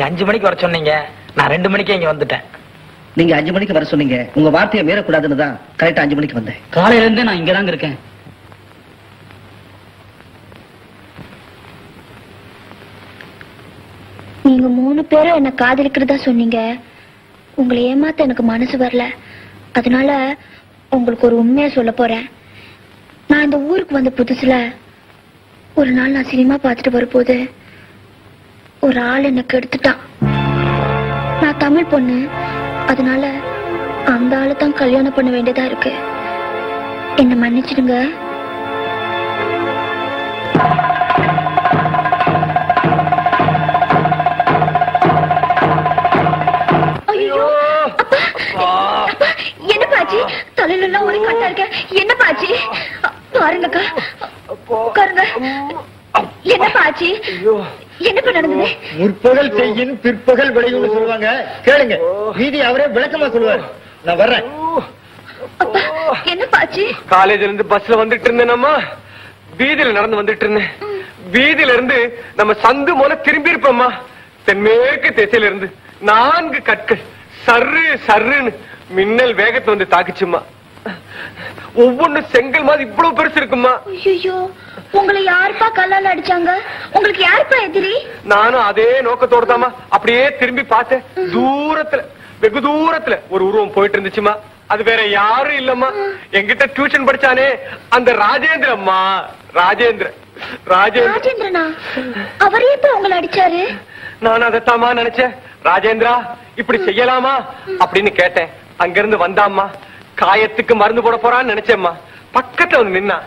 5 மணிக்கு வர சொன்னீங்க, நான் 2 மணிக்கே இங்க வந்துட்டேன். நீங்க 5 மணிக்கு வர சொன்னீங்க, உங்க வார்த்தையை மீறக்கூடாதுன்னு தான் கரெக்டா 5 மணிக்கு வந்தேன். காலையில இருந்தே நான் இங்கதாங்க இருக்கேன். நீங்க 3 பேரும் என்ன காதலிக்கிறதா சொன்னீங்க. உங்களை ஏமாத்த எனக்கு மனசு வரல. அதனால உங்களுக்கு ஒரு உண்மையை சொல்ல போறேன். நான் இந்த ஊருக்கு வந்த புதுசுல ஒரு நாள் நான் சினிமா பார்த்துட்டு வரும்போது ஒரு ஆள் எனக்கு எடுத்துட்டான். நான் தமிழ் பொண்ணு, அதனால அந்த ஆளு தான் கல்யாணம் பண்ண வேண்டியதா இருக்கு. என்ன மன்னிச்சிடுங்க. என்ன பாச்சி, தலையில எல்லாம் ஒரே கட்டா இருக்க. என்ன பாச்சி, பாருங்கக்கா, உட்காருங்க. என்ன பாச்சி, என்ன நடந்தது? முற்பகல் செய்யின் பிற்பகல் விளையும்னு சொல்லுவாங்க, கேளுங்க. மீதி அவரே விளக்கமா சொல்லுவாரு. நான் வர்றேன். என்ன பாச்சி? காலேஜ்ல இருந்து பஸ்ல வந்துட்டு இருந்தேனம்மா, வீதியில நடந்து வந்துட்டு இருந்தேன். வீதியில இருந்து நம்ம சந்து மூல திரும்பி இருப்போம்மா. தென்மேற்கு திசையில இருந்து 4 கற்கள் சர்ரு சர்ருன்னு மின்னல் வேகத்தை வந்து தாக்குச்சுமா. ஒவ்வொன்னு செங்கல் மாதிரி இவ்வளவு பெருசு இருக்குமா. ஐயோ, உங்களை யாருப்பா கல்லால அடிச்சாங்க? உங்களுக்கு யாருப்பா எதிரி? நானும் அதே நோக்கத்தோட தாமா அப்படியே திரும்பி பார்த்தேன். தூரத்துல, வெகு தூரத்துல ஒரு உருவம் போயிட்டு இருந்துச்சுமா. அது வேற யாரும் இல்லம்மா, என்கிட்ட டியூஷன் படிச்சானே அந்த ராஜேந்திரம்மா. ராஜேந்திரனா? அவரே இப்ப உங்களை அடிச்சாரு? நான் அதத்தாமா நினைச்சேன். ராஜேந்திரா, இப்படி செய்யலாமா அப்படின்னு கேட்டேன். அங்கிருந்து வந்தாம்மா. காயத்துக்கு மருந்து போட போறான்னு நினைச்சேம்மா. பக்கத்துல வந்து நின்னா,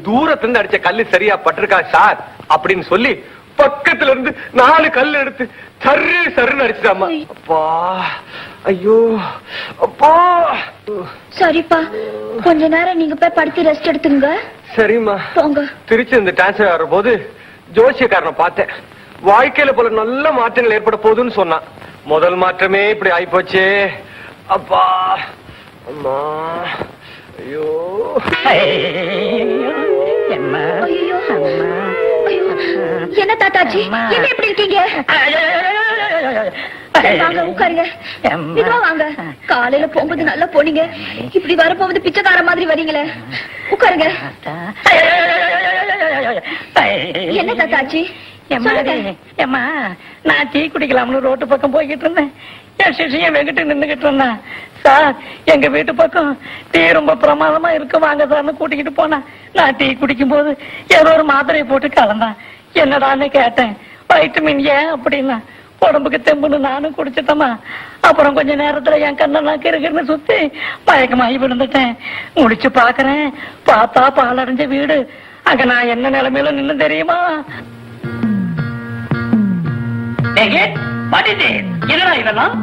தூரத்துல இருந்து அடிச்ச கல்லு சரியா பட்டிருக்கா சார் அப்படின்னு சொல்லி பக்கத்துல இருந்து 4 கல் எடுத்து சர்ரு சர்ருன்னு அடிச்சுட்டாமா. அப்பா, ஐயோ அப்பா. சரிப்பா, கொஞ்ச நேரம் நீங்க போய் படுத்து ரெஸ்ட் எடுத்துங்க. சரிம்மா. போங்க. திருச்சி இந்த டிரான்ஸ்பர் ஆகிற போது ஜோசியக்காரனை பார்த்தேன். வாழ்க்கையில போல நல்ல மாற்றங்கள் ஏற்பட போகுதுன்னு சொன்னான். முதல் மாற்றமே இப்படி ஆயிப்போச்சே. அப்பா, அம்மா, ஐயோ. என்ன தாத்தாஜி, என்ன எப்படி இருக்கீங்க? வாங்க உட்காருங்க. வாங்க. காலையில போகும்போது நல்லா போனீங்க, இப்படி வரப்போகுது பிச்சைக்கார மாதிரி வரீங்களே. உட்காருங்க. என்ன தாத்தாஜி? ஏம்மா, நான் டீ குடிக்கலாம்னு ரோட்டு பக்கம் போய்கிட்டு இருந்தேன். என் சிஷியன் வெங்கிட்டு நின்னுகிட்டு இருந்தேன். சார், எங்க வீட்டு பக்கம் டீ ரொம்ப பிரமாதமா இருக்கு, வாங்க சார்னு கூட்டிக்கிட்டு போனா. நான் டீ குடிக்கும் போது ஏதோ ஒரு மாத்திரையை போட்டு கலந்தான். என்னடான்னு கேட்டேன். வைட்டமின் ஏ அப்படின்னா. உடம்புக்கு தெம்புன்னு நானும் குடிச்சிட்டமா. அப்புறம் கொஞ்ச நேரத்துல என் கண்ணெல்லாம் கிருகிருன்னு சுத்தி மயக்கமாகி விழுந்துட்டேன். முடிச்சு பாக்குறேன், பார்த்தா பாலடைஞ்ச வீடு. அங்க நான் என்ன நிலைமையில நின்னு தெரியுமா? என்னடா இதெல்லாம்?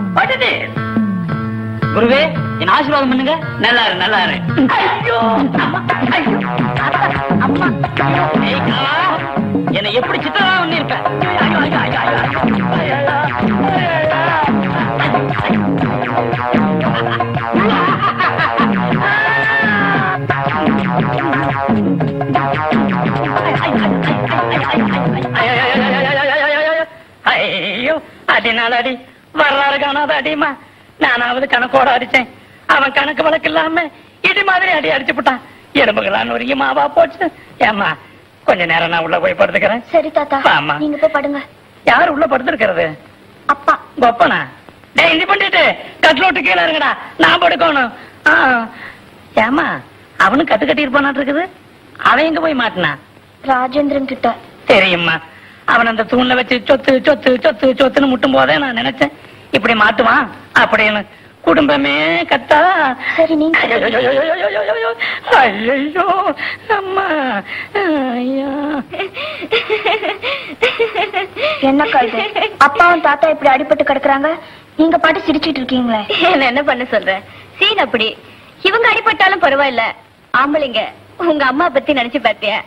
குருவே, என் ஆசீர்வாதம் பண்ணுங்க. நல்லா இரு, நல்லா இரு. ஐயோ, என்னை எப்படி சித்தரா பண்ணிருப்பேன். ஐயோ, அடினால அடி, வரலாறு காணாத அடிமா. நானாவது கணக்கோட அடிச்சேன், அவன் கணக்கு வழக்கு இல்லாம இடி மாதிரி அடி அடிச்சு போட்டான். எலும்புகளான்னு ஒரு மாவா போச்சு. ஏமா, கொஞ்ச நேரம் நான் உள்ள போய் படுத்துக்கிறேன். சரி தாத்தா, ஆமா, நீங்க போய் படுங்க. யாரு உள்ள படுத்துருக்கிறது? அப்பா. கொப்பனா? டேய், இது பண்ணிட்டு கட்லோட்டு கீழே இருங்கடா, நான் படுக்கணும். ஏமா, அவனும் கட்டு கட்டி இருப்பானாட்டு இருக்குது. அவன் எங்க போய் மாட்டினா? ராஜேந்திரன் கிட்ட. தெரியுமா, அவன் அந்த தூண்ல வச்சு சொத்து சொத்து சொத்து சொத்துன்னு முட்டும் போதே நான் நினைச்சேன் இப்படி மாட்டுவான் அப்படின்னு. குடும்பமே கத்தா. சரி, நீங்க. ஐயோ அம்மா, ஐயா. என்ன கழுது, அப்பாவும் தாத்தா இப்படி அடிபட்டு கிடக்குறாங்க, நீங்க பாட்டு சிரிச்சிட்டு இருக்கீங்களே. என்ன பண்ண சொல்ற? சீன் அப்படி. இவங்க அடிபட்டாலும் பரவாயில்ல, ஆம்பளைங்க உங்க அம்மா பத்தி நினைச்சு பாத்தியா?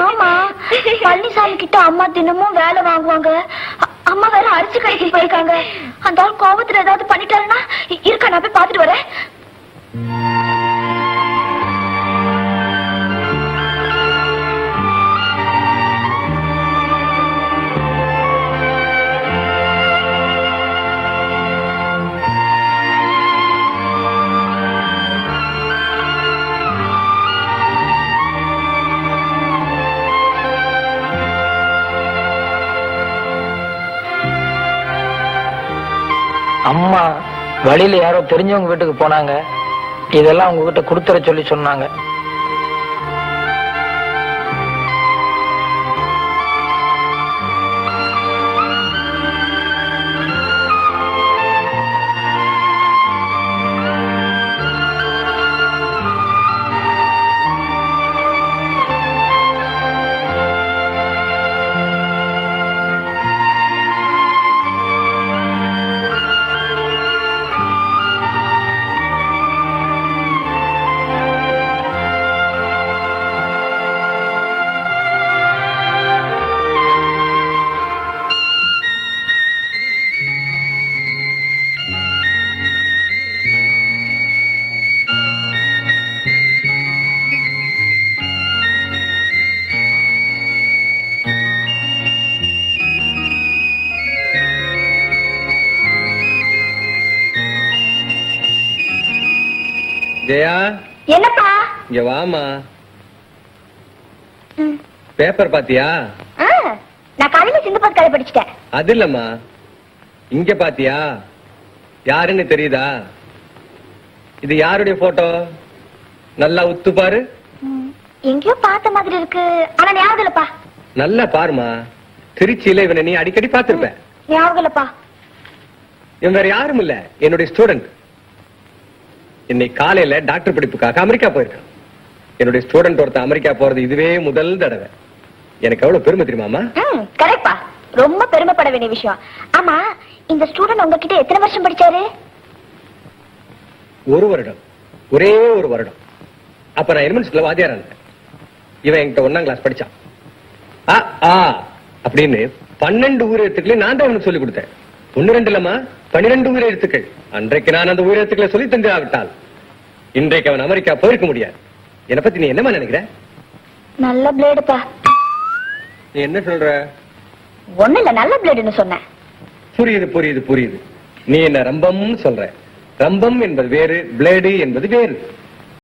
ஆமா, பழனிசாமி கிட்ட அம்மா தினமும் வேலை வாங்குவாங்க. அம்மா வேற அரிசி கடைக்கு போயிருக்காங்க. அந்த ஆள் கோபத்துல ஏதாவது பண்ணிட்டாருன்னா இருக்கா, நான் போய் பாத்துட்டு வரேன். அம்மா வழியில யாரோ தெரிஞ்சவங்க வீட்டுக்கு போனாங்க. இதெல்லாம் உங்ககிட்ட கொடுத்துற சொல்லி சொன்னாங்க. ஜெயா, என்னப்பா? இங்க வாமா. பேப்பர் பாத்தியா? நான் காலையில சிந்துபாத் கதை படிச்சுட்டேன். அது இல்லம்மா, இங்க பாத்தியா? யாருன்னு தெரியுதா? இது யாருடைய போட்டோ? நல்லா உத்து பாரு. எங்கேயோ பார்த்த மாதிரி இருக்கு, ஆனா ஞாபகம் இல்லப்பா. நல்லா பாருமா. திருச்சியில இவனை நீ அடிக்கடி பாத்திருப்ப. ஞாபகம் இல்லப்பா. இவன் வேற யாரும் இல்ல, என்னுடைய ஸ்டூடெண்ட். இன்னைக்கு காலையில டாக்டர் படிப்புக்காக அமெரிக்கா போயிருக்கான். என்னுடைய ஸ்டூடெண்ட் ஒருத்தன் அமெரிக்கா போறது இதுவே முதல் தடவை. எனக்கு எவ்வளவு பெருமை தெரியுமாமா? கரெக்ட்பா, ரொம்ப பெருமைப்பட வேண்டிய விஷயம். ஆமா, இந்த ஸ்டூடெண்ட் உங்ககிட்ட எத்தனை வருஷம் படிச்சாரு? 1 வருடம், ஒரே 1 வருடம். அப்ப நான் எலிமெண்ட்ஸ்ல வாத்தியாரா இருந்தேன். இவன் என்கிட்ட 1ஆம் கிளாஸ் படிச்சான். அப்படின்னு 12 உயிரெழுத்துக்களை நான் தான் அவனுக்கு சொல்லிக் கொடுத்தேன். 1 2 இல்லம்மா, 12 உயிரெழுத்துக்கள். அன்றைக்கு நான் அந்த உயிரெழுத்துக்களை சொல்லி தந்தாவிட்டால் இன்றைக்கு அவன் அமெரிக்கா போயிருக்க முடியாது. என்னை பத்தி நீ என்னமா நினைக்கிற? நல்ல பிளேடுப்பா. நீ என்ன சொல்ற? ஒண்ணு இல்ல, நல்ல பிளேடுன்னு சொன்னேன். புரியுது புரியுது புரியுது. நீ என்ன ரம்பம் சொல்ற. ரம்பம் என்பது வேறு, பிளேடு என்பது வேறு.